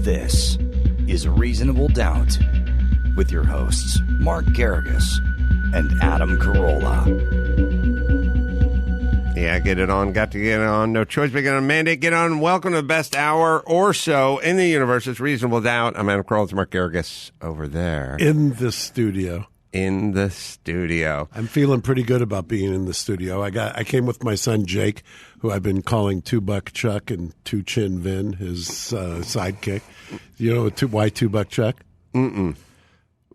This is Reasonable Doubt with your hosts, Mark Garrigus and Adam Carolla. Yeah, get it on, got to get it on. No choice but get on. Mandate, get on. Welcome to the best hour or so in the universe. It's Reasonable Doubt. I'm Adam Carolla. It's Mark Garrigus over there. In the studio. In the studio. I'm feeling pretty good about being in the studio. I came with my son Jake, who I've been calling Two-Buck Chuck and Two-Chin Vin, his sidekick. You know why Two-Buck Chuck? Mm-mm.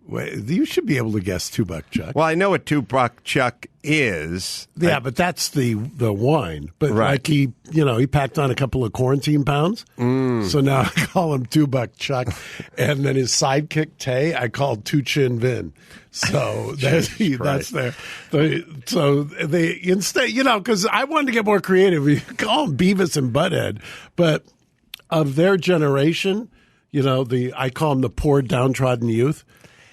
Wait, you should be able to guess Two-Buck Chuck. Well, I know what Two-Buck Chuck is. Yeah, but that's the wine. But right. like he packed on a couple of quarantine pounds. So now I call him Two-Buck Chuck. And then his sidekick, Tay, I called Two-Chin Vin. So that's there. So they instead, because I wanted to get more creative. You call them Beavis and Butthead. But of their generation, I call them the poor downtrodden youth.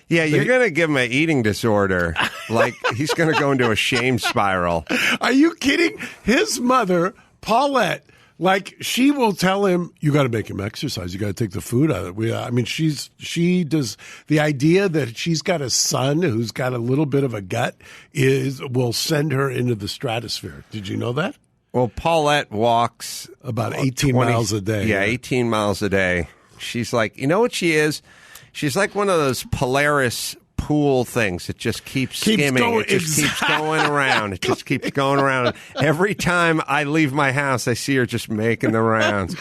Yeah, you're going to give him an eating disorder. Like, he's going to go into a shame spiral. Are you kidding? His mother, Paulette, she will tell him, you got to make him exercise. You got to take the food out of it. She does. The idea that she's got a son who's got a little bit of a gut will send her into the stratosphere. Did you know that? Well, Paulette walks about 18 miles a day. Yeah, 18 miles a day. She's like, you know what she is? She's like one of those Polaris pool things. It just keeps skimming. It just keeps going around. It just keeps going around. Every time I leave my house, I see her just making the rounds.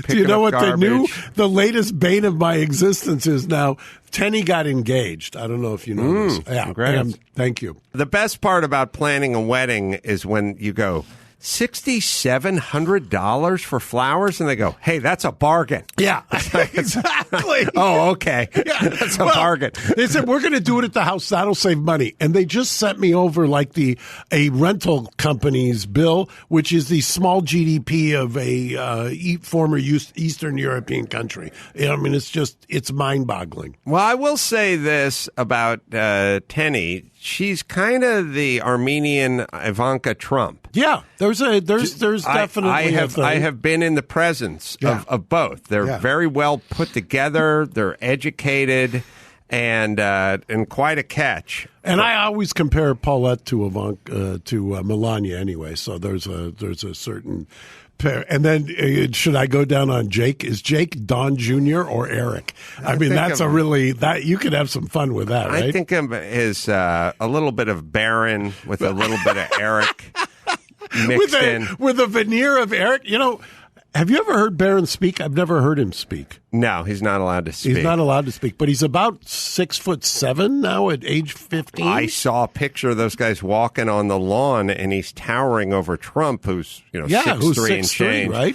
Do you know what the latest bane of my existence is now? Tenny got engaged. I don't know if you know this. Yeah, congrats. Thank you. The best part about planning a wedding is when you go, $6,700 for flowers, and they go, "Hey, that's a bargain." Yeah, exactly. Oh, okay. Yeah. That's a bargain. They said we're going to do it at the house. That'll save money, and they just sent me over a rental company's bill, which is the small GDP of a former Eastern European country. It's mind-boggling. Well, I will say this about Tenny. She's kind of the Armenian Ivanka Trump. Yeah, there's definitely. I have been in the presence of both. They're very well put together. They're educated, and quite a catch. And I always compare Paulette to Ivanka to Melania anyway. So there's a certain pair. And then should I go down on Jake? Is Jake Don Jr. or Eric? That's that you could have some fun with that, right? I think him is a little bit of Baron with a little bit of Eric mixed in. With a veneer of Eric. Have you ever heard Barron speak? I've never heard him speak. No, he's not allowed to speak. He's not allowed to speak, but he's about 6'7" now at age 15. I saw a picture of those guys walking on the lawn, and he's towering over Trump, who's 6'3" and change, right?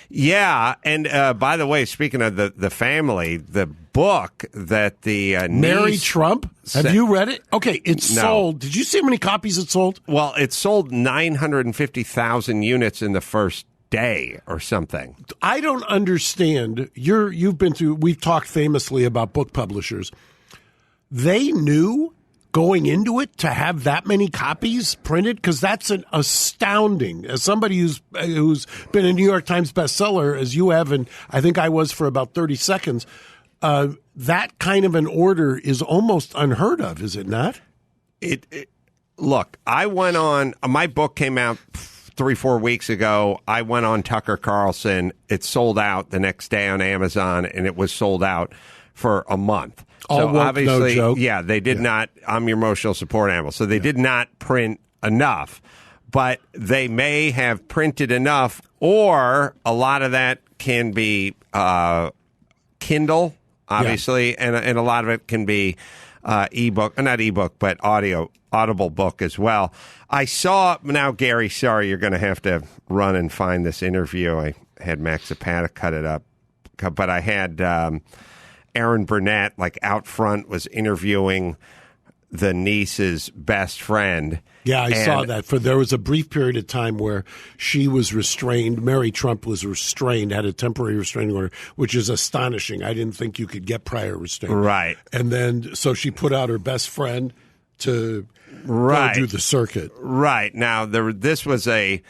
Yeah, and by the way, speaking of the family, the book that the Mary Trump. Have you read it? Okay, it's sold. Did you see how many copies it sold? Well, it sold 950,000 units in the first day or something. I don't understand. We've talked famously about book publishers. They knew going into it to have that many copies printed, because that's an astounding. As somebody who's been a New York Times bestseller, as you have, and I think I was for about 30 seconds, that kind of an order is almost unheard of, is it not? Look, I went on. My book came out 3-4 weeks ago. I went on Tucker Carlson. It sold out the next day on Amazon, and it was sold out for a month. All work, obviously, no joke. Yeah, they did not. I'm your emotional support animal. So they did not print enough, but they may have printed enough, or a lot of that can be Kindle, obviously, and a lot of it can be ebook, not ebook, but audible book as well. I saw, now Gary, sorry, you're going to have to run and find this interview. I had Max Zapata cut it up, but I had Erin Burnett, out front, was interviewing the niece's best friend. Yeah, I saw that. There was a brief period of time where she was restrained. Mary Trump was restrained, had a temporary restraining order, which is astonishing. I didn't think you could get prior restraint. Right. And then, so she put out her best friend to go do the circuit. Right. Now, this was a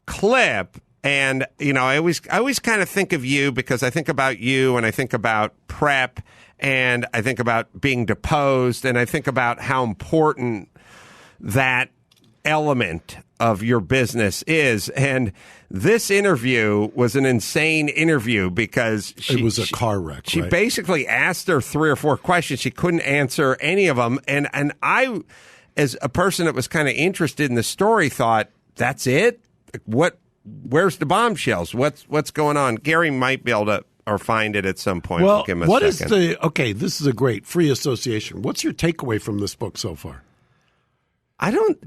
clip, And, I always kind of think of you because I think about you and I think about prep and I think about being deposed and I think about how important that element of your business is. And this interview was an insane interview because it was a car wreck. She right? basically asked her 3 or 4 questions. She couldn't answer any of them. And I, as a person that was kind of interested in the story, thought, that's it? Where's the bombshells? What's going on? Gary might be able to or find it at some point. Well, give him a what second. is this is a great free association. What's your takeaway from this book so far? I don't.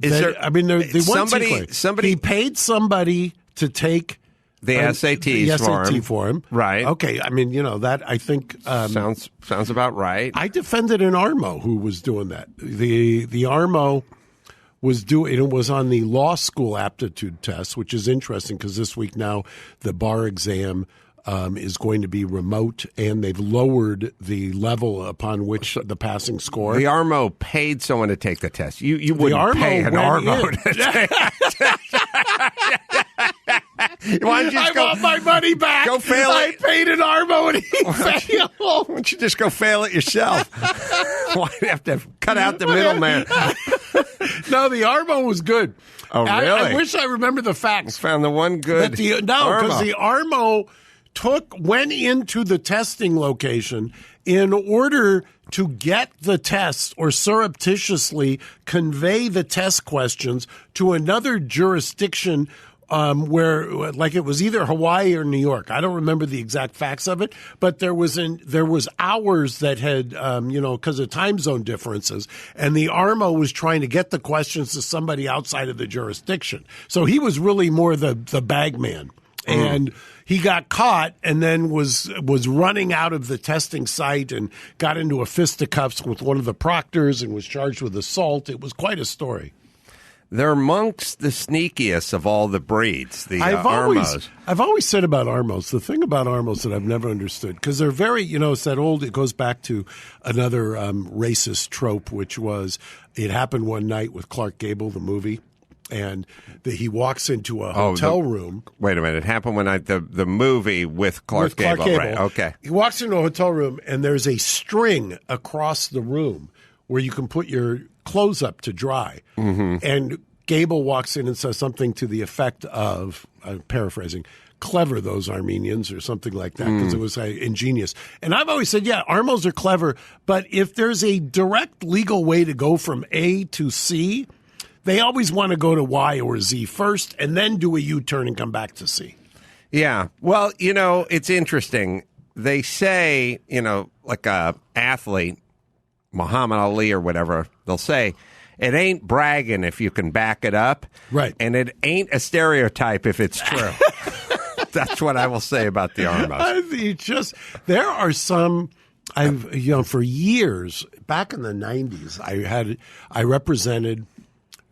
Somebody he paid somebody to take the SATs for him. Right. Okay. I mean, that I think sounds about right. I defended an Armo who was doing that. The Armo was it was on the law school aptitude test, which is interesting because this week now the bar exam is going to be remote, and they've lowered the level upon which the passing score. The Armo paid someone to take the test. You wouldn't pay an Armo to take Why don't you just want my money back. Go fail it. I paid an Armo and he failed. Why don't you just go fail it yourself? Why do you have to cut out the middleman? No, the Armo was good. Oh, really? I wish I remember the facts. Found the one good. Because the Armo went into the testing location in order to get the test or surreptitiously convey the test questions to another jurisdiction where, like, it was either Hawaii or New York. I don't remember the exact facts of it, but there was hours that had, because of time zone differences, and the Armo was trying to get the questions to somebody outside of the jurisdiction. So he was really more the bagman. And he got caught and then was running out of the testing site and got into a fisticuffs with one of the proctors and was charged with assault. It was quite a story. They're amongst the sneakiest of all the breeds, the Armos. I've always said about Armos, the thing about Armos that I've never understood, because they're very, it's that old, it goes back to another racist trope, which was, it happened one night with Clark Gable, the movie. And he walks into a hotel room. Wait a minute. It happened when the movie with Clark Gable. Right. Okay. He walks into a hotel room, and there's a string across the room where you can put your clothes up to dry. Mm-hmm. And Gable walks in and says something to the effect of, paraphrasing, clever those Armenians or something like that, because it was ingenious. And I've always said, yeah, Armos are clever, but if there's a direct legal way to go from A to C, they always want to go to Y or Z first and then do a U-turn and come back to C. Yeah. Well, it's interesting. They say, like a athlete, Muhammad Ali or whatever, they'll say, it ain't bragging if you can back it up. Right. And it ain't a stereotype if it's true. That's what I will say about the Armos. There are some... for years, back in the 90s, I represented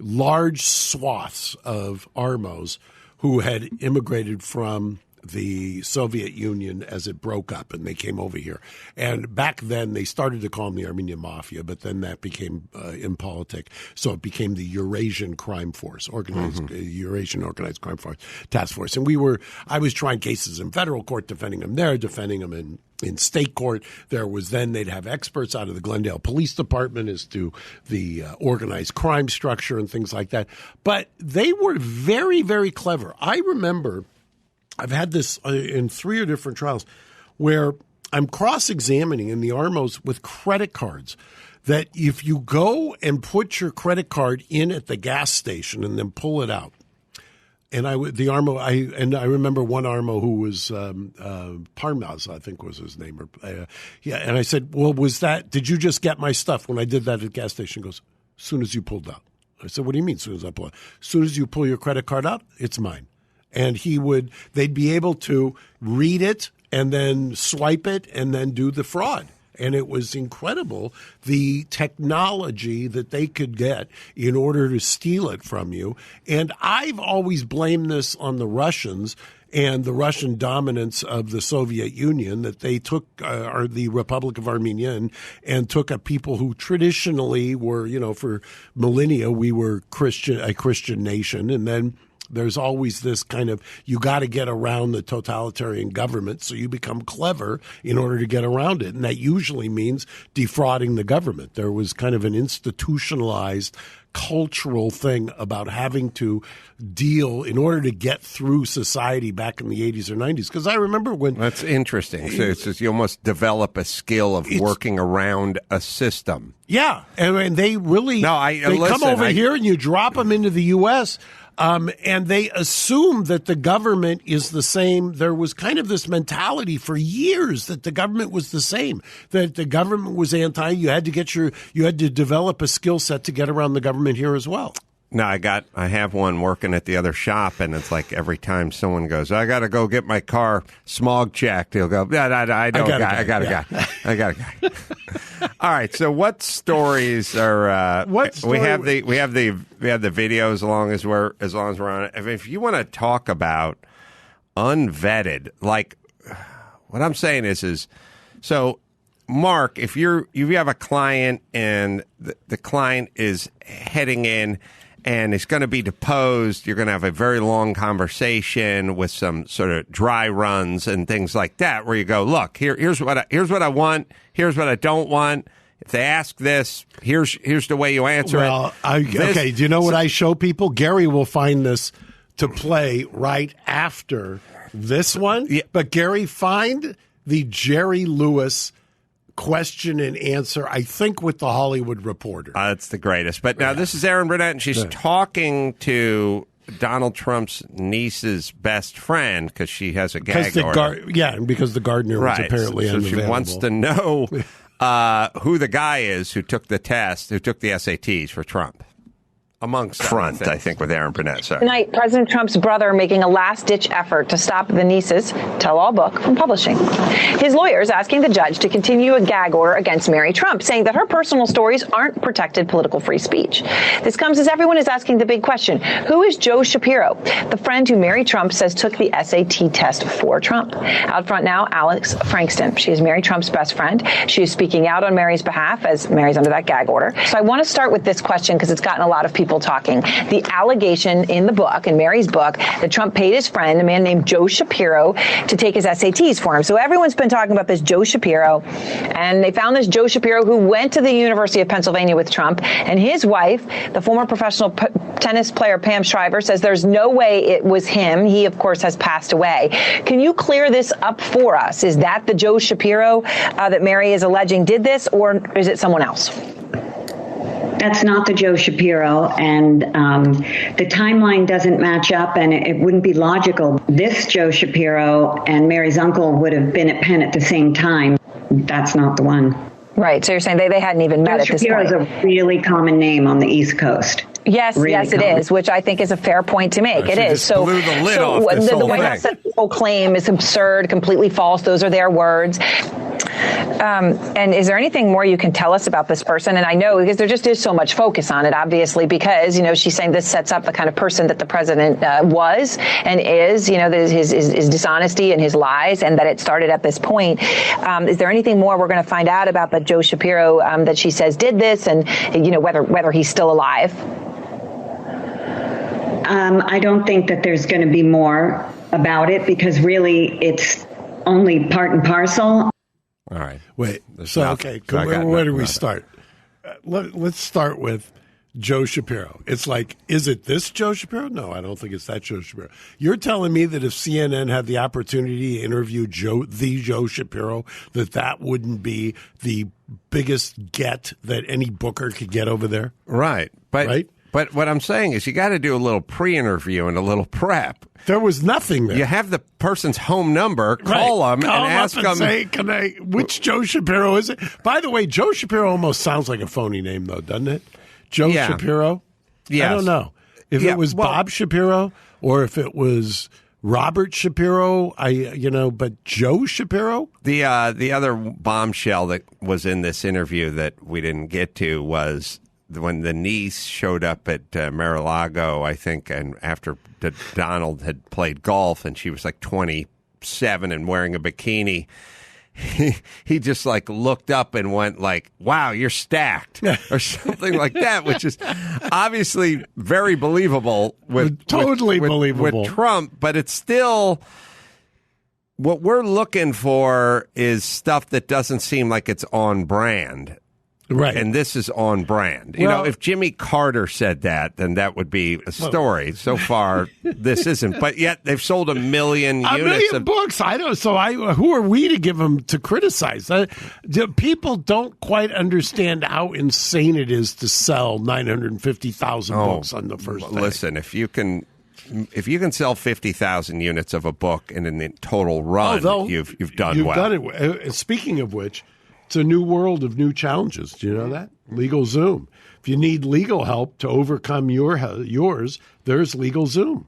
large swaths of Armos who had immigrated from the Soviet Union as it broke up, and they came over here. And back then, they started to call them the Armenian Mafia, but then that became impolitic. So it became the Eurasian Crime Force, Eurasian Organized Crime Force Task Force. And I was trying cases in federal court, defending them there, defending them in state court. They'd have experts out of the Glendale Police Department as to the organized crime structure and things like that. But they were very, very clever. I remember I've had this in 3 different trials where I'm cross-examining in the Armos with credit cards that if you go and put your credit card in at the gas station and then pull it out, and I remember one Armo who was Parmaz, I think was his name. And I said, well, did you just get my stuff when I did that at the gas station? He goes, as soon as you pulled out. I said, what do you mean as soon as I pull out? As soon as you pull your credit card out, it's mine. And they'd be able to read it and then swipe it and then do the fraud. And it was incredible, the technology that they could get in order to steal it from you. And I've always blamed this on the Russians and the Russian dominance of the Soviet Union, that they took the Republic of Armenia and took a people who traditionally were, for millennia, we were a Christian nation. And then There's always this kind of, you got to get around the totalitarian government, so you become clever in order to get around it. And that usually means defrauding the government. There was kind of an institutionalized cultural thing about having to deal in order to get through society back in the 80s or 90s. Because I remember when... That's interesting. So it's just, you almost develop a skill of working around a system. Yeah. And they really... come over here and you drop them into the U.S., and they assume that the government is the same. There was kind of this mentality for years that the government was the same, that the government was anti. You had to develop a skill set to get around the government here as well. No, I have one working at the other shop, and it's like every time someone goes, I got to go get my car smog checked, he'll go, I got a guy. All right, so what stories are we have the videos as long as we're on it. If you want to talk about unvetted, like what I'm saying is so Mark, if you have a client and the client is heading in and it's going to be deposed, you're going to have a very long conversation with some sort of dry runs and things like that, where you go, look, here's what I want, here's what I don't want. If they ask this, here's the way you answer it. Okay, do you know what I show people? Gary will find this to play right after this one. Yeah. But Gary, find the Jerry Lewis question and answer, I think, with the Hollywood Reporter. That's the greatest. But now this is Erin Burnett, and she's talking to Donald Trump's niece's best friend because she has a gag order. And because the gardener was apparently unavailable. She wants to know who the guy is who took the test, who took the SATs for Trump. Amongst front, I think, with Erin Burnett. Sorry. Tonight, President Trump's brother making a last-ditch effort to stop the niece's tell-all book from publishing. His lawyers asking the judge to continue a gag order against Mary Trump, saying that her personal stories aren't protected political free speech. This comes as everyone is asking the big question: who is Joe Shapiro, the friend who Mary Trump says took the SAT test for Trump? Out front now, Alice Hafter-Frankston. She is Mary Trump's best friend. She is speaking out on Mary's behalf as Mary's under that gag order. So I want to start with this question because it's gotten a lot of people talking. The allegation in the book, in Mary's book, that Trump paid his friend, a man named Joe Shapiro, to take his SATs for him. So everyone's been talking about this Joe Shapiro, and they found this Joe Shapiro who went to the University of Pennsylvania with Trump, and his wife, the former professional tennis player Pam Shriver, says there's no way it was him. He, of course, has passed away. Can you clear this up for us? Is that the Joe Shapiro that Mary is alleging did this, or is it someone else? That's not the Joe Shapiro, and the timeline doesn't match up, and it wouldn't be logical. This Joe Shapiro and Mary's uncle would have been at Penn at the same time. That's not the one. Right, so you're saying they hadn't even met at this point. Joe Shapiro is a really common name on the East Coast. Yes, really yes, it is, which I think is a fair point to make. It is. So blew the lid off this the White House claim is absurd, completely false. Those are their words. And is there anything more you can tell us about this person? And I know because there just is so much focus on it, obviously, because, you know, she's saying this sets up the kind of person that the president was and is, you know, his dishonesty and his lies, and that it started at this point. Is there anything more we're going to find out about that Joe Shapiro that she says did this, and, you know, whether he's still alive? I don't think that there's going to be more about it because really it's only part and parcel. All right. Wait. Okay. Where do we start? Let's start with Joe Shapiro. It's like, is it this Joe Shapiro? No, I don't think it's that Joe Shapiro. You're telling me that if CNN had the opportunity to interview the Joe Shapiro, that wouldn't be the biggest get that any booker could get over there? Right. But what I'm saying is you got to do a little pre-interview and a little prep. There was nothing there. You have the person's home number, call them and ask them. Say, which Joe Shapiro is it? By the way, Joe Shapiro almost sounds like a phony name, though, doesn't it? Joe Shapiro? Yes. I don't know. If it was Bob Shapiro or if it was Robert Shapiro, but Joe Shapiro? The other bombshell that was in this interview that we didn't get to was when the niece showed up at Mar-a-Lago, I think, and after Donald had played golf, and she was like 27 and wearing a bikini, he just like looked up and went like, wow, you're stacked or something like that, which is obviously very believable with believable with Trump, but it's still what we're looking for is stuff that doesn't seem like it's on brand. Right. And this is on brand. You know, if Jimmy Carter said that, then that would be a story. So far, this isn't. But yet, they've sold 1 million units. 1 million books. I don't. So who are we to give them to criticize? People don't quite understand how insane it is to sell 950,000 books on the first day. Listen, if you can sell 50,000 units of a book in a total run, you've done well. You've done it. Speaking of which, it's a new world of new challenges. Do you know that? LegalZoom. If you need legal help to overcome yours, there's LegalZoom.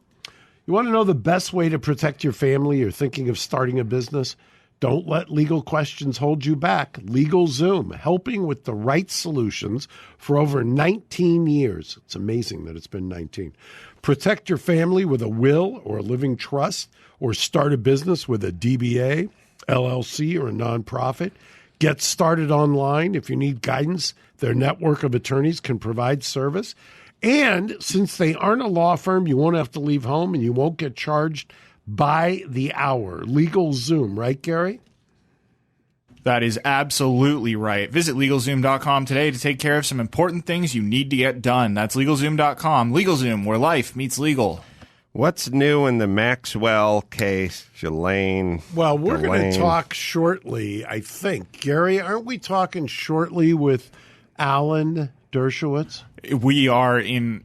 You want to know the best way to protect your family? You're thinking of starting a business? Don't let legal questions hold you back. LegalZoom, helping with the right solutions for over 19 years. It's amazing that it's been 19. Protect your family with a will or a living trust, or start a business with a DBA, LLC, or a nonprofit. Get started online. If you need guidance, their network of attorneys can provide service. And since they aren't a law firm, you won't have to leave home and you won't get charged by the hour. LegalZoom, right, Gary? That is absolutely right. Visit LegalZoom.com today to take care of some important things you need to get done. That's LegalZoom.com. LegalZoom, where life meets legal. What's new in the Maxwell case, Ghislaine? Well, we're going to talk shortly, I think. Gary, aren't we talking shortly with Alan Dershowitz? We are in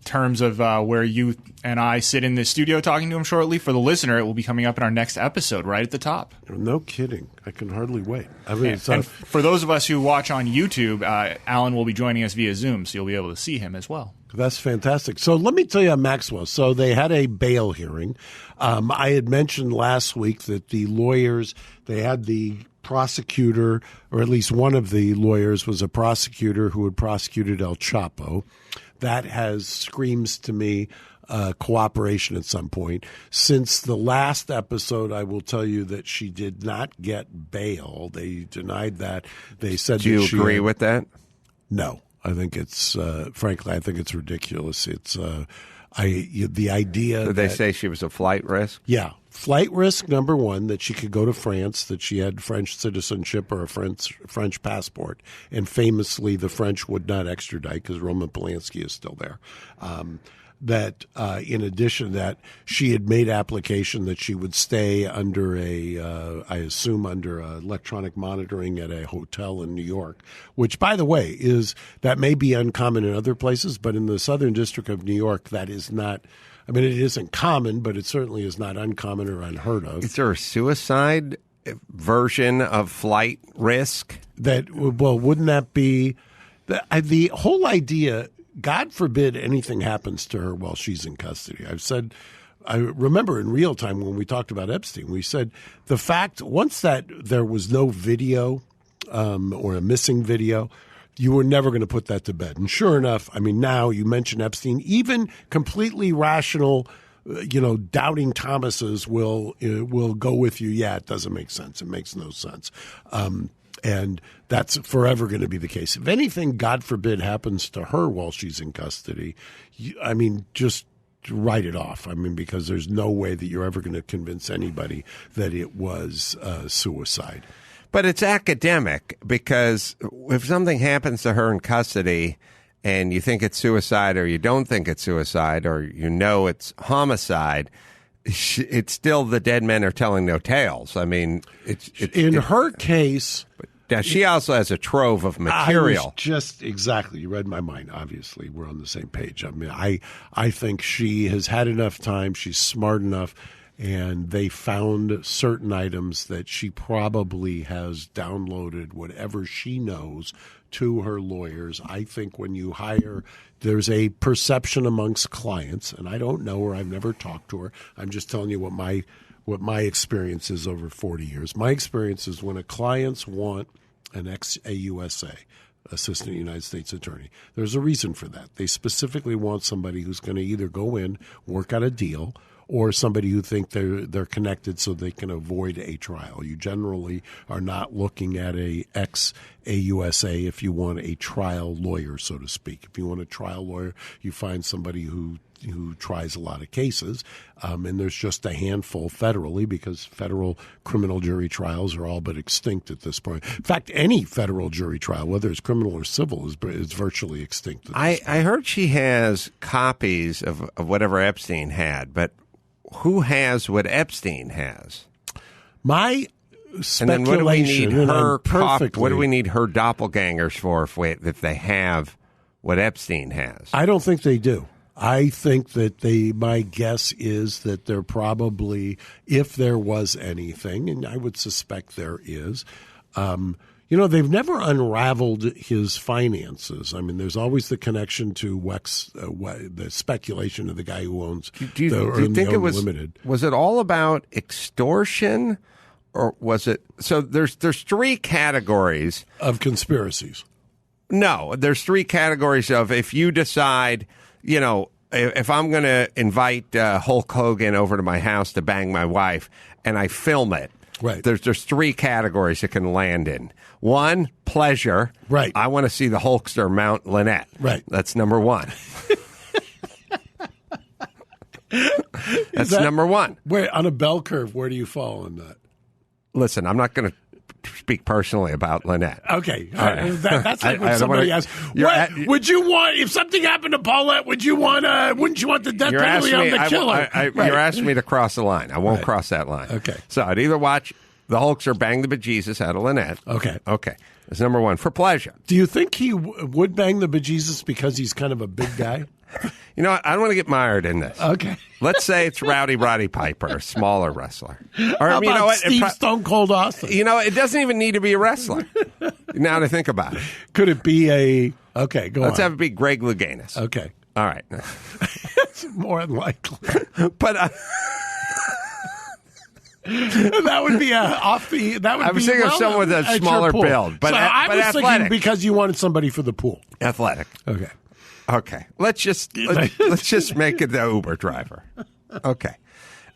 terms of where you and I sit in the studio talking to him shortly. For the listener, it will be coming up in our next episode right at the top. No kidding. I can hardly wait. I mean, and for those of us who watch on YouTube, Alan will be joining us via Zoom, so you'll be able to see him as well. That's fantastic. So let me tell you on Maxwell. So they had a bail hearing. I had mentioned last week that the lawyers, they had the prosecutor, or at least one of the lawyers was a prosecutor who had prosecuted El Chapo. That screams to me cooperation at some point. Since the last episode, I will tell you that she did not get bail. They denied that. They said, do you agree with that? No. I think it's, frankly, I think it's ridiculous. It's, the idea. Did they say she was a flight risk? Yeah. Flight risk, number one, that she could go to France, that she had French citizenship or a French passport. And famously, the French would not extradite because Roman Polanski is still there. That in addition to that, she had made application that she would stay under I assume under electronic monitoring at a hotel in New York, which, by the way, that may be uncommon in other places, but in the Southern District of New York, that is not. I mean, it isn't common, but it certainly is not uncommon or unheard of. Is there a suicide version of flight risk? Wouldn't that be the whole idea? God forbid anything happens to her while she's in custody. I remember in real time when we talked about Epstein, we said the fact once that there was no video or a missing video, you were never going to put that to bed. And sure enough, I mean, now you mention Epstein, even completely rational, doubting Thomases will go with you. Yeah, it doesn't make sense. It makes no sense. And that's forever going to be the case. If anything, God forbid, happens to her while she's in custody, just write it off. I mean, because there's no way that you're ever going to convince anybody that it was suicide. But it's academic, because if something happens to her in custody and you think it's suicide or you don't think it's suicide or it's homicide, it's still the dead men are telling no tales. I mean, in her case. Now, she also has a trove of material. Exactly. You read my mind. Obviously, we're on the same page. I mean, I think she has had enough time. She's smart enough. And they found certain items that she probably has downloaded whatever she knows to her lawyers. I think when you hire, there's a perception amongst clients, and I don't know her. I've never talked to her. I'm just telling you what my experience is over 40 years. My experience is when clients want an ex-AUSA, Assistant United States Attorney, there's a reason for that. They specifically want somebody who's going to either go in, work out a deal, or somebody who think they're connected so they can avoid a trial. You generally are not looking at a ex-AUSA if you want a trial lawyer, so to speak. If you want a trial lawyer, you find somebody who tries a lot of cases, and there's just a handful federally because federal criminal jury trials are all but extinct at this point. In fact, any federal jury trial, whether it's criminal or civil, is virtually extinct. I heard she has copies of whatever Epstein had, but who has what Epstein has? My speculation. And then what do we need her? Perfectly. What do we need her doppelgangers for if they have what Epstein has? I don't think they do. I think that my guess is that they're probably, if there was anything, and I would suspect there is, they've never unraveled his finances. I mean, there's always the connection to the speculation of the guy who owns do you think it was Unlimited. Was it all about extortion, or was it? So there's three categories of conspiracies. No, there's three categories of if you decide. If I'm going to invite Hulk Hogan over to my house to bang my wife and I film it, right? There's three categories it can land in. One, pleasure. Right. I want to see the Hulkster mount Lynette. Right. That's number one. That's number one. Where on a bell curve, where do you fall in that? Listen, I'm not going to speak personally about Lynette. Okay. That's like when somebody asks, would you want, if something happened to Paulette, wouldn't you want the death penalty on the killer? Right. You're asking me to cross the line. I won't cross that line. Okay. So I'd either watch the Hulkster bang the bejesus out of Lynette. Okay. That's number one, for pleasure. Do you think he would bang the bejesus because he's kind of a big guy? You know what? I don't want to get mired in this. Okay. Let's say it's Rowdy Roddy Piper, a smaller wrestler. Or how about Steve Stone Cold Austin? It doesn't even need to be a wrestler. Now to think about it. Could it be okay, go on. Let's have it be Greg Louganis. Okay. All right. It's more unlikely. But that would be I was thinking of someone with a smaller build. But, so I was athletic. thinking because you wanted somebody for the pool. Athletic. Okay. Let's just make it the Uber driver. Okay.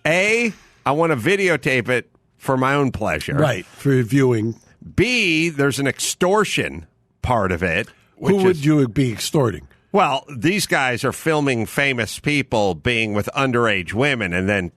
A, I want to videotape it for my own pleasure. Right, for viewing. B, there's an extortion part of it. Who would you be extorting? Well, these guys are filming famous people being with underage women and then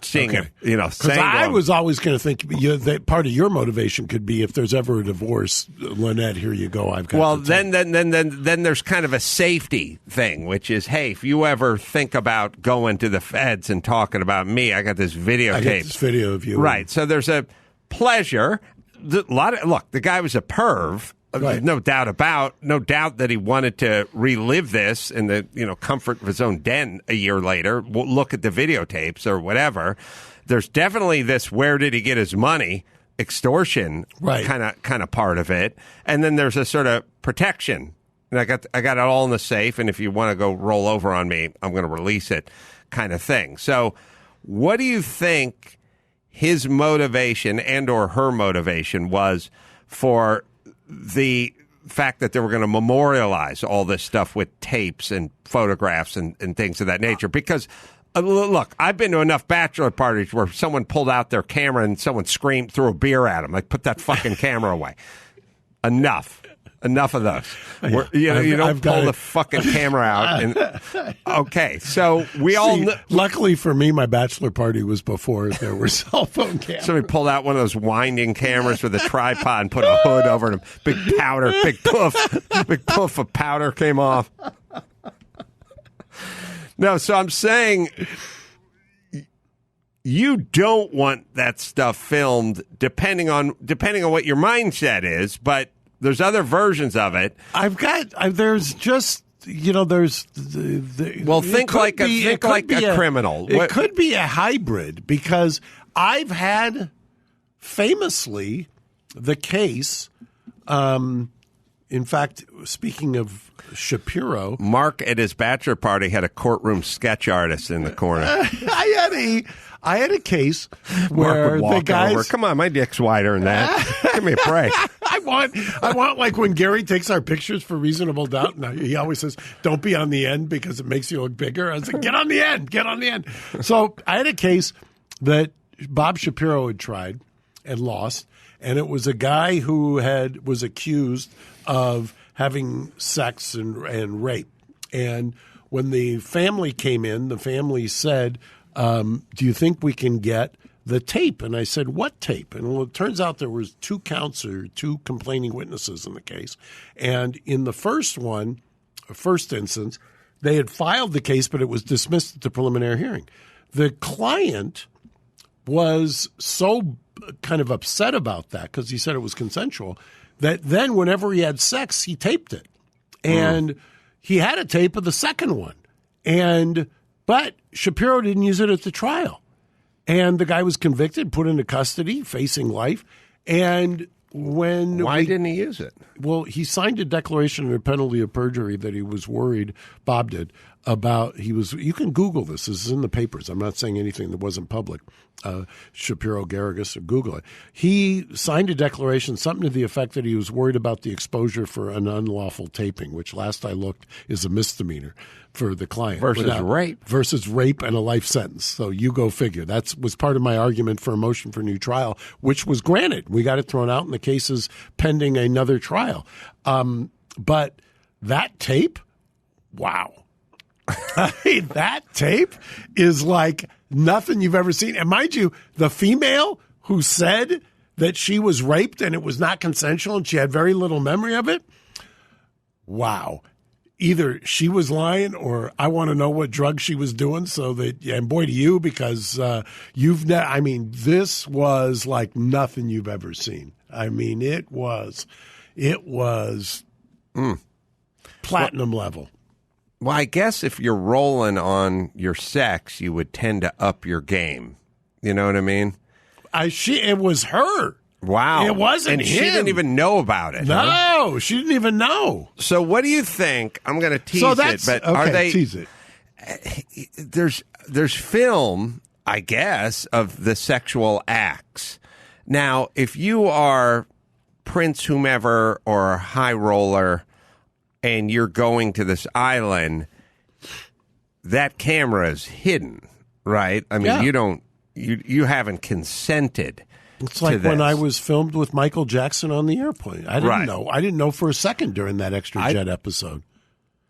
seeing it, because I was always going to think that part of your motivation could be if there's ever a divorce, Lynette, here you go. I've got. Well, then there's kind of a safety thing, which is, hey, if you ever think about going to the feds and talking about me, I got this videotape. I got this video of you. Right. So there's a pleasure. Look, the guy was a perv. Right. No doubt that he wanted to relive this in the comfort of his own den a year later. Look at the videotapes or whatever. There's definitely this where did he get his money extortion kind of part of it, and then there's a sort of protection. And I got it all in the safe, and if you want to go roll over on me, I'm going to release it, kind of thing. So, what do you think his motivation and or her motivation was for the fact that they were going to memorialize all this stuff with tapes and photographs and things of that nature? Because, look, I've been to enough bachelor parties where someone pulled out their camera and someone screamed, threw a beer at them, like, put that fucking camera away. Enough of those. You don't pull the fucking camera out. Okay, so luckily for me, my bachelor party was before there were cell phone cameras. Somebody pulled out one of those winding cameras with a tripod and put a hood over them. Big poof of powder came off. No, so I'm saying you don't want that stuff filmed, depending on what your mindset is, but there's other versions of it. There's just, there's well, think like a criminal. It could be a hybrid, because I've had famously the case. In fact, speaking of Shapiro, Mark at his bachelor party had a courtroom sketch artist in the corner. I had a case where Mark would walk the guys over. Come on, my dick's wider than that. Give me a break. I I want like when Gary takes our pictures for Reasonable Doubt, and he always says, "Don't be on the end because it makes you look bigger." I was like, "Get on the end, get on the end." So I had a case that Bob Shapiro had tried and lost, and it was a guy who was accused of having sex and rape. And when the family came in, the family said, "Do you think we can get the tape?" And I said, "What tape?" And well, it turns out there was 2 counts or 2 complaining witnesses in the case. And in the first instance, they had filed the case, but it was dismissed at the preliminary hearing. The client was so kind of upset about that because he said it was consensual that then whenever he had sex, he taped it. And he had a tape of the second one. But Shapiro didn't use it at the trial. And the guy was convicted, put into custody, facing life. And why didn't he use it? Well, he signed a declaration under penalty of perjury that he was worried, Bob did, about you can Google this. This is in the papers. I'm not saying anything that wasn't public. Shapiro Garrigus, or Google it. He signed a declaration, something to the effect that he was worried about the exposure for an unlawful taping, which last I looked is a misdemeanor for the client. Versus rape and a life sentence. So you go figure. That was part of my argument for a motion for new trial, which was granted. We got it thrown out, and the case is pending another trial. But that tape, wow. I mean, that tape is like nothing you've ever seen. And mind you, the female who said that she was raped and it was not consensual and she had very little memory of it, wow. Either she was lying or I want to know what drug she was doing so that, and boy, to you, because this was like nothing you've ever seen. I mean, it was platinum level. Well, I guess if you're rolling on your sex, you would tend to up your game. You know what I mean? It was her. Wow. It wasn't and him. she didn't even know about it. No, huh? She didn't even know. So what do you think? I'm going to tease it, but are they tease it? There's film, I guess, of the sexual acts. Now, if you are Prince whomever or a high roller and you're going to this island, that camera is hidden, right? I mean, you haven't consented. It's like when I was filmed with Michael Jackson on the airplane. I didn't know. I didn't know for a second during that Extra Jet episode.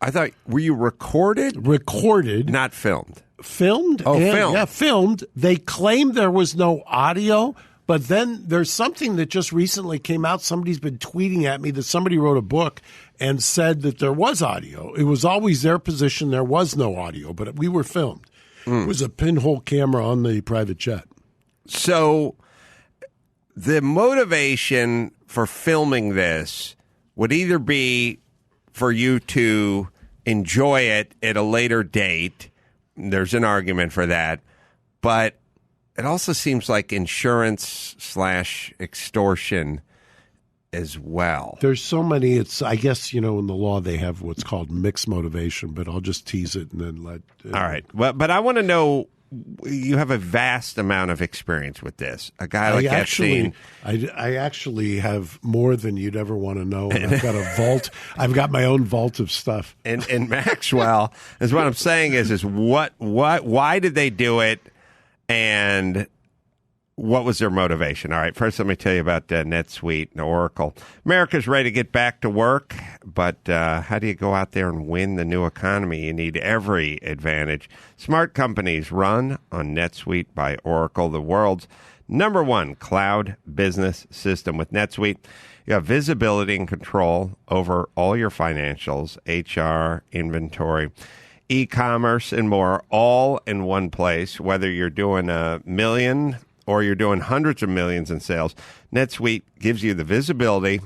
I thought, were you recorded? Recorded. Not filmed. Filmed? Oh, filmed. Yeah, filmed. They claimed there was no audio, but then there's something that just recently came out. Somebody's been tweeting at me that somebody wrote a book and said that there was audio. It was always their position there was no audio, but we were filmed. It was a pinhole camera on the private jet. So the motivation for filming this would either be for you to enjoy it at a later date. There's an argument for that. But it also seems like insurance/extortion as well. There's so many. I guess, in the law they have what's called mixed motivation, but I'll just tease it and then let. All right. Well, but I want to know, you have a vast amount of experience with this. A guy like Epstein. I actually have more than you'd ever want to know. And I've got a vault. I've got my own vault of stuff. And Maxwell is what I'm saying is why did they do it? And what was their motivation? All right, first let me tell you about NetSuite and Oracle. America's ready to get back to work, but how do you go out there and win the new economy? You need every advantage. Smart companies run on NetSuite by Oracle, the world's #1 cloud business system. With NetSuite, you have visibility and control over all your financials, HR, inventory, e-commerce, and more, all in one place. Whether you're doing $1 million or you're doing hundreds of millions in sales, NetSuite gives you the visibility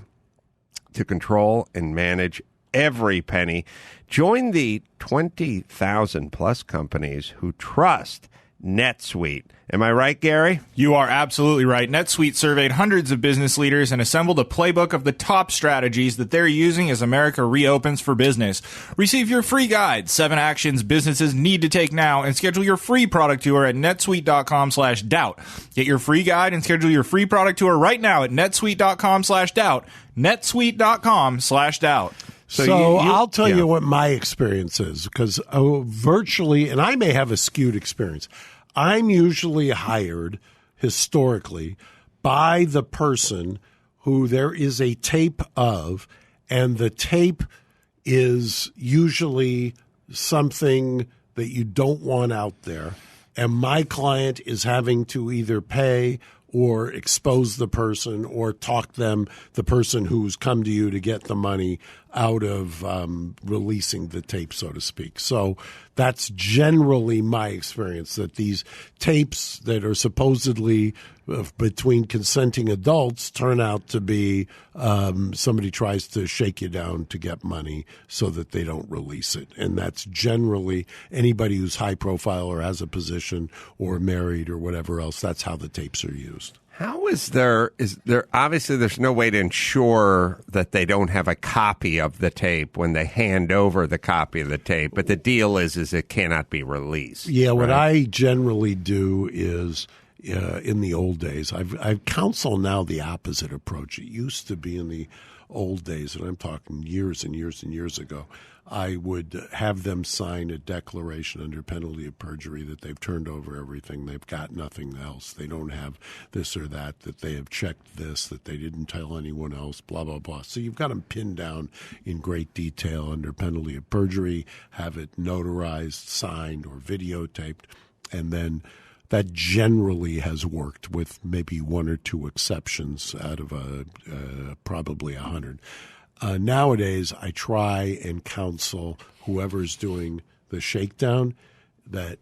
to control and manage every penny. Join the 20,000 plus companies who trust NetSuite. Am I right, Gary? You are absolutely right. NetSuite surveyed hundreds of business leaders and assembled a playbook of the top strategies that they're using as America reopens for business. Receive your free guide, 7 actions businesses need to take now, and schedule your free product tour at netsuite.com/doubt. Get your free guide and schedule your free product tour right now at netsuite.com/doubt. netsuite.com/doubt. So I'll tell you what my experience is, because virtually, and I may have a skewed experience, I'm usually hired historically by the person who there is a tape of, and the tape is usually something that you don't want out there. And my client is having to either pay or expose the person or talk them, the person who's come to you to get the money, out of releasing the tape, so to speak. So that's generally my experience, that these tapes that are supposedly between consenting adults turn out to be somebody tries to shake you down to get money so that they don't release it. And that's generally anybody who's high profile or has a position or married or whatever else, that's how the tapes are used. How is there obviously there's no way to ensure that they don't have a copy of the tape when they hand over the copy of the tape, but the deal is it cannot be released. Yeah, right? What I generally do is in the old days, I counsel now the opposite approach. It used to be in the old days, and I'm talking years and years and years ago, I would have them sign a declaration under penalty of perjury that they've turned over everything, they've got nothing else, they don't have this or that they have checked this, that they didn't tell anyone else, blah, blah, blah. So you've got them pinned down in great detail under penalty of perjury, have it notarized, signed, or videotaped, and then that generally has worked with maybe 1 or 2 exceptions out of probably 100. Nowadays, I try and counsel whoever's doing the shakedown that,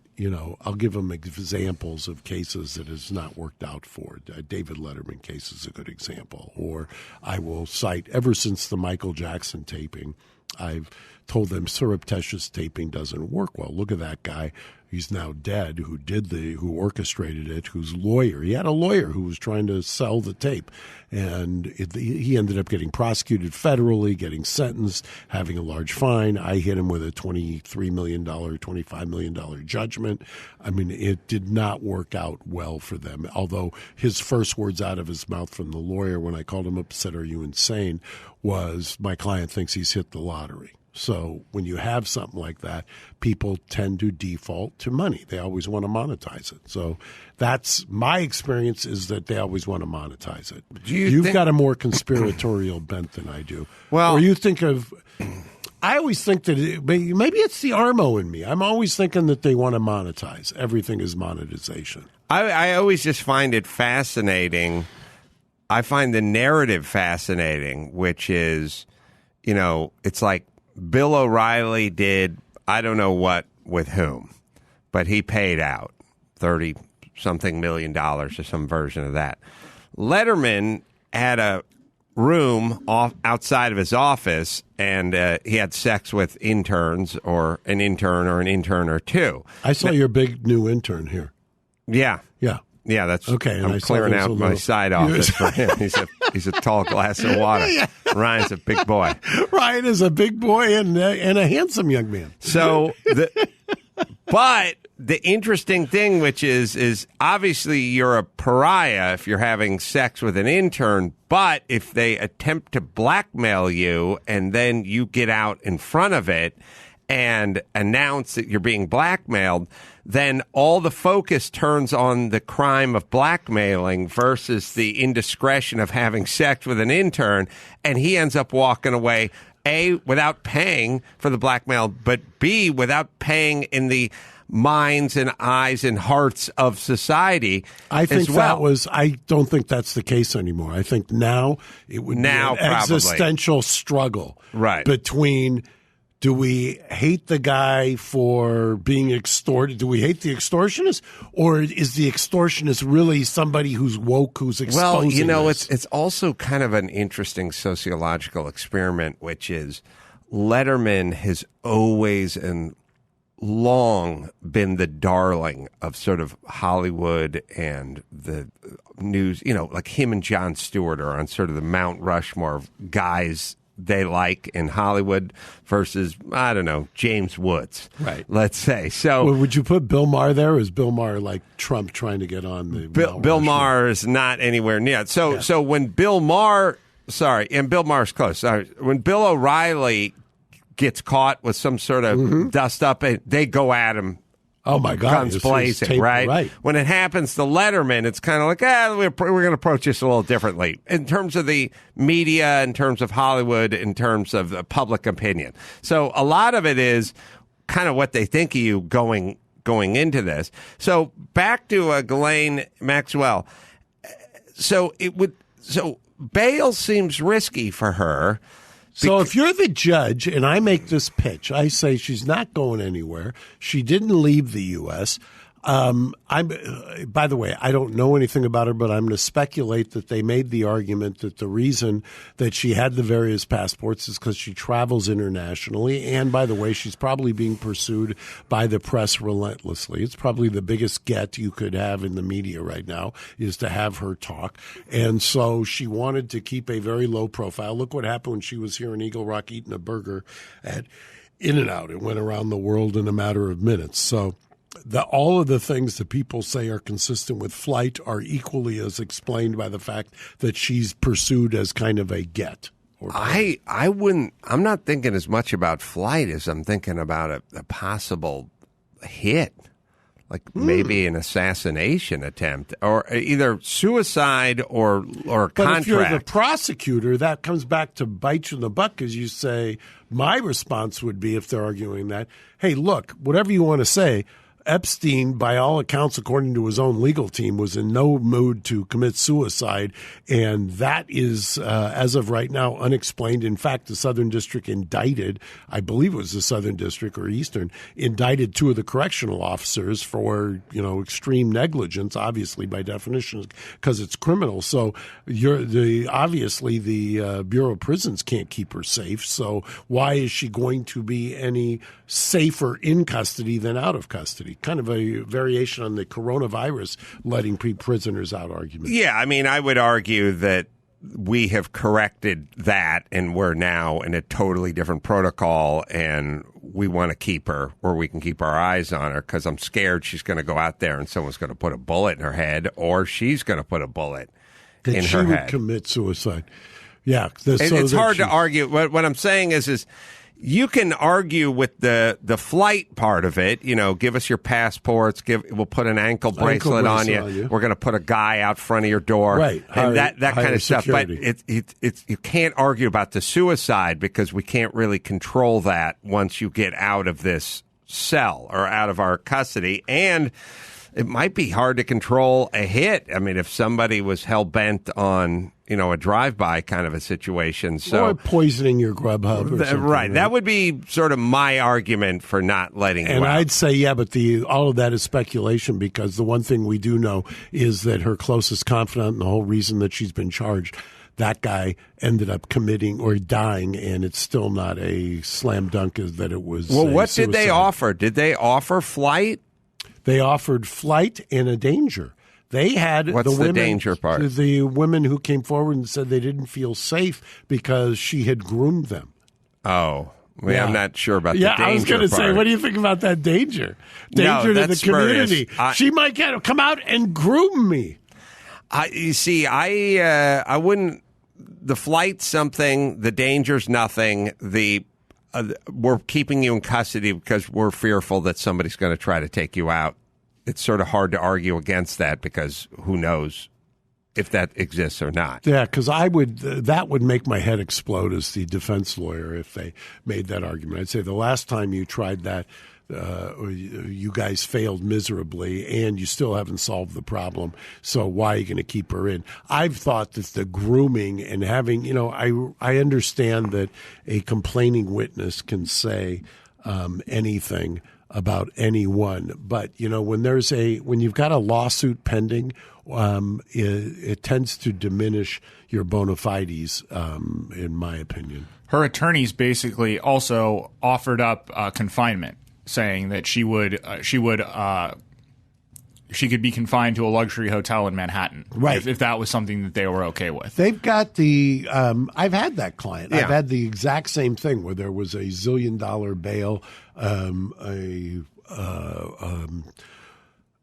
I'll give them examples of cases that has not worked out for. David Letterman case is a good example. Or I will cite, ever since the Michael Jackson taping, I've told them surreptitious taping doesn't work well. Look at that guy. He's now dead, who orchestrated it, whose lawyer. He had a lawyer who was trying to sell the tape. And he ended up getting prosecuted federally, getting sentenced, having a large fine. I hit him with a $23 million, $25 million judgment. I mean, it did not work out well for them. Although his first words out of his mouth from the lawyer when I called him up and said, "Are you insane?" was, "My client thinks he's hit the lottery." So when you have something like that, people tend to default to money. They always want to monetize it. So that's my experience, is that they always want to monetize it. You've got a more conspiratorial bent than I do. Well, or you think of, I always think that maybe it's the Armo in me. I'm always thinking that they want to monetize. Everything is monetization. I always just find it fascinating. I find the narrative fascinating, which is, it's like, Bill O'Reilly did I don't know what with whom, but he paid out $30-something million or some version of that. Letterman had a room outside of his office, and he had sex with interns or an intern or two. I saw your big new intern here. Yeah. Yeah. Yeah, that's okay. And I'm clearing out my side office for him. He's a tall glass of water. Yeah. Ryan's a big boy. Ryan is a big boy and a handsome young man. So, but the interesting thing, which is obviously you're a pariah if you're having sex with an intern. But if they attempt to blackmail you and then you get out in front of it and announce that you're being blackmailed, then all the focus turns on the crime of blackmailing versus the indiscretion of having sex with an intern, and he ends up walking away, A, without paying for the blackmail, but B, without paying in the minds and eyes and hearts of society. I think as well. I don't think that's the case anymore. I think now it would be an existential struggle between, do we hate the guy for being extorted? Do we hate the extortionist? Or is the extortionist really somebody who's woke, who's exposing this? It's also kind of an interesting sociological experiment, which is Letterman has always, and long been the darling of sort of Hollywood and the news. Like him and Jon Stewart are on sort of the Mount Rushmore of guys they like in Hollywood versus, I don't know, James Woods, right? Let's say. So, would you put Bill Maher there? Or is Bill Maher like Trump trying to get on the Bill Maher is not anywhere near it. So when Bill Maher, and Bill Maher's close. When Bill O'Reilly gets caught with some sort of dust up, they go at him. Oh, my God. Guns blazing, right? When it happens to Letterman, it's kind of like, we're going to approach this a little differently in terms of the media, in terms of Hollywood, in terms of the public opinion. So a lot of it is kind of what they think of you going into this. So back to Ghislaine Maxwell. So bail seems risky for her. So if you're the judge and I make this pitch, I say she's not going anywhere. She didn't leave the U.S. By the way, I don't know anything about her, but I'm going to speculate that they made the argument that the reason that she had the various passports is because she travels internationally. And by the way, she's probably being pursued by the press relentlessly. It's probably the biggest get you could have in the media right now is to have her talk. And so she wanted to keep a very low profile. Look what happened when she was here in Eagle Rock eating a burger at In-N-Out. It went around the world in a matter of minutes. So all of the things that people say are consistent with flight are equally as explained by the fact that she's pursued as kind of a get. I'm not thinking as much about flight as I'm thinking about a possible hit, like maybe an assassination attempt or either suicide or contract. But if you're the prosecutor, that comes back to bite you in the butt because you say, my response would be if they're arguing that, hey, look, whatever you want to say, Epstein, by all accounts, according to his own legal team, was in no mood to commit suicide, and that is, as of right now, unexplained. In fact, the Southern District indicted, I believe it was the Southern District or Eastern, indicted two of the correctional officers for, extreme negligence, obviously, by definition, because it's criminal. So obviously the Bureau of Prisons can't keep her safe, so why is she going to be any safer in custody than out of custody? Kind of a variation on the coronavirus letting prisoners out argument. Yeah, I mean, I would argue that we have corrected that and we're now in a totally different protocol and we want to keep her or we can keep our eyes on her because I'm scared she's going to go out there and someone's going to put a bullet in her head or she's going to put a bullet in her head. That she would commit suicide. Yeah. It's hard to argue. What I'm saying is you can argue with the flight part of it. Give us your passports. We'll put an ankle bracelet on you. We're going to put a guy out front of your door. Right. And that kind of stuff. Security. But you can't argue about the suicide because we can't really control that once you get out of this cell or out of our custody. And it might be hard to control a hit. I mean, if somebody was hell-bent on, a drive-by kind of a situation. Or poisoning your Grubhub or something. Right. That would be sort of my argument for not letting you out. And I'd say, yeah, but all of that is speculation because the one thing we do know is that her closest confidant and the whole reason that she's been charged, that guy ended up committing or dying, and it's still not a slam dunk that it was what suicide. Did they offer? Did they offer flight? They offered flight and a danger. They had What's the danger part? The women who came forward and said they didn't feel safe because she had groomed them. Oh, well, yeah. I'm not sure about the danger part. I was going to say, what do you think about that danger? Danger to the community. She might come out and groom me. You see, I wouldn't. The flight's something. The danger's nothing. We're keeping you in custody because we're fearful that somebody's going to try to take you out. It's sort of hard to argue against that because who knows if that exists or not. Yeah, because that would make my head explode as the defense lawyer if they made that argument. I'd say the last time you tried that, you guys failed miserably and you still haven't solved the problem. So why are you going to keep her in? I've thought that the grooming and having, I understand that a complaining witness can say anything about anyone, but when you've got a lawsuit pending, it tends to diminish your bona fides, in my opinion. Her attorneys basically also offered up confinement. saying that she could be confined to a luxury hotel in Manhattan, right? If that was something that they were okay with. They've got the. I've had that client. Yeah. I've had the exact same thing where there was a $1 zillion bail,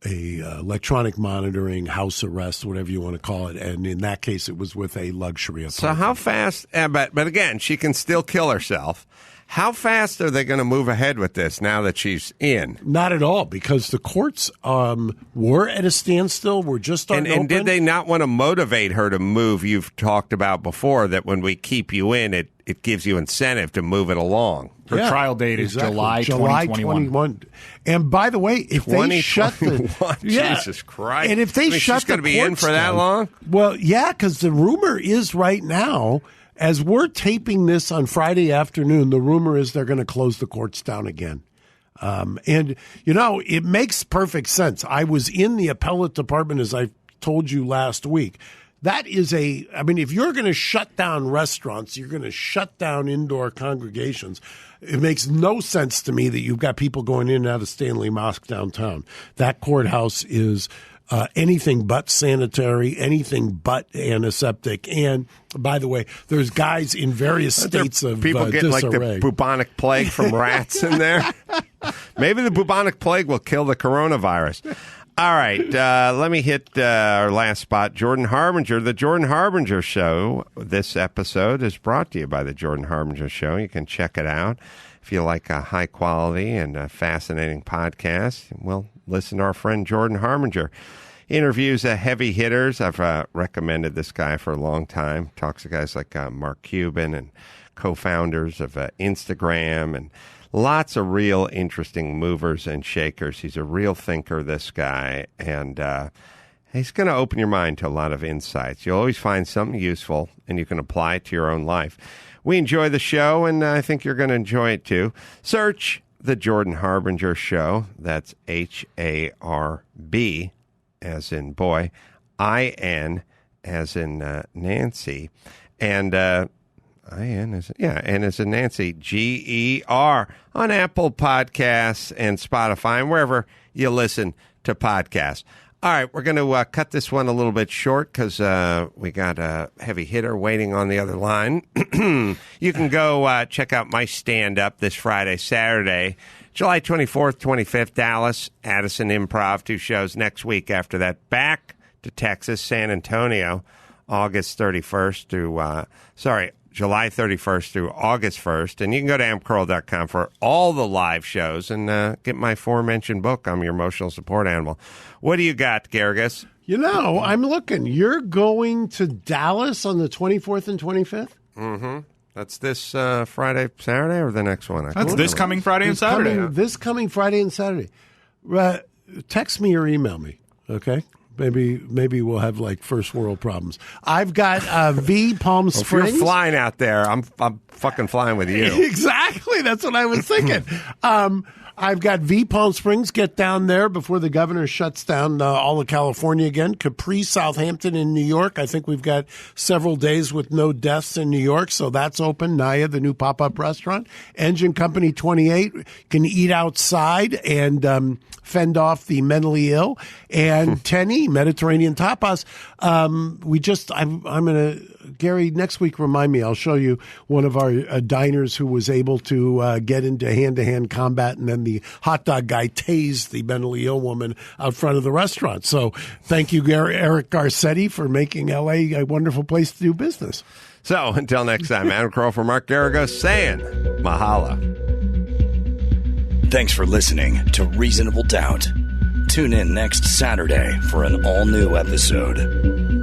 electronic monitoring, house arrest, whatever you want to call it, and in that case, it was with a luxury apartment. So how fast? But again, she can still kill herself. How fast are they going to move ahead with this now that she's in? Not at all, because the courts were at a standstill. We're just starting to open. And did they not want to motivate her to move? You've talked about before that when we keep you in, it gives you incentive to move it along. Her trial date is July 2021. And by the way, if they shut the Jesus Christ, and if they shut she's going to be in for that long? Well, yeah, because the rumor is right now, as we're taping this on Friday afternoon, the rumor is they're going to close the courts down again. And, it makes perfect sense. I was in the appellate department, as I told you last week. That is if you're going to shut down restaurants, you're going to shut down indoor congregations. It makes no sense to me that you've got people going in and out of Stanley Mosque downtown. That courthouse is anything but sanitary, anything but antiseptic. And by the way, there's guys in various states of people get disarray. like the bubonic plague from rats in there. Maybe the bubonic plague will kill the coronavirus. All right, let me hit our last spot. Jordan Harbinger, the Jordan Harbinger Show. This episode is brought to you by the Jordan Harbinger Show. You can check it out if you like a high quality and a fascinating podcast. Well, listen to our friend Jordan Harbinger. Interviews heavy hitters. I've recommended this guy for a long time. Talks to guys like Mark Cuban and co-founders of Instagram and lots of real interesting movers and shakers. He's a real thinker, this guy, and he's going to open your mind to a lot of insights. You'll always find something useful, and you can apply it to your own life. We enjoy the show, and I think you're going to enjoy it too. Search The Jordan Harbinger Show. That's HARB, as in boy, IN, as in Nancy, and IN is and as in Nancy, GER on Apple Podcasts and Spotify and wherever you listen to podcasts. All right, we're going to cut this one a little bit short because we got a heavy hitter waiting on the other line. You can go check out my stand-up this Friday, Saturday, July 24th, 25th, Dallas, Addison Improv, 2 shows next week after that. Back to Texas, San Antonio, August 31st through, July 31st through August 1st. And you can go to amcurl.com for all the live shows and get my aforementioned book. I'm your emotional support animal. What do you got, Garrigus? I'm looking. You're going to Dallas on the 24th and 25th? Mm-hmm. That's this Friday, Saturday, or the next one? That's this coming Friday and Saturday. This coming Friday and Saturday. Text me or email me, okay? Maybe we'll have like first world problems. I've got V Palm Springs. If you're flying out there, I'm fucking flying with you. Exactly. That's what I was thinking. I've got V Palm Springs. Get down there before the governor shuts down all of California again. Capri, Southampton, and New York. I think we've got several days with no deaths in New York, so that's open. Naya, the new pop-up restaurant. Engine Company 28 can eat outside and fend off the mentally ill. And Tenny, Mediterranean Tapas. I'm going to, Gary, next week, remind me, I'll show you one of our diners who was able to get into hand-to-hand combat, and then the hot dog guy tased the mentally ill woman out front of the restaurant. So thank you, Eric Garcetti, for making L.A. a wonderful place to do business. So until next time, Adam Kroll for Mark Garrigus saying mahalo. Thanks for listening to Reasonable Doubt. Tune in next Saturday for an all-new episode.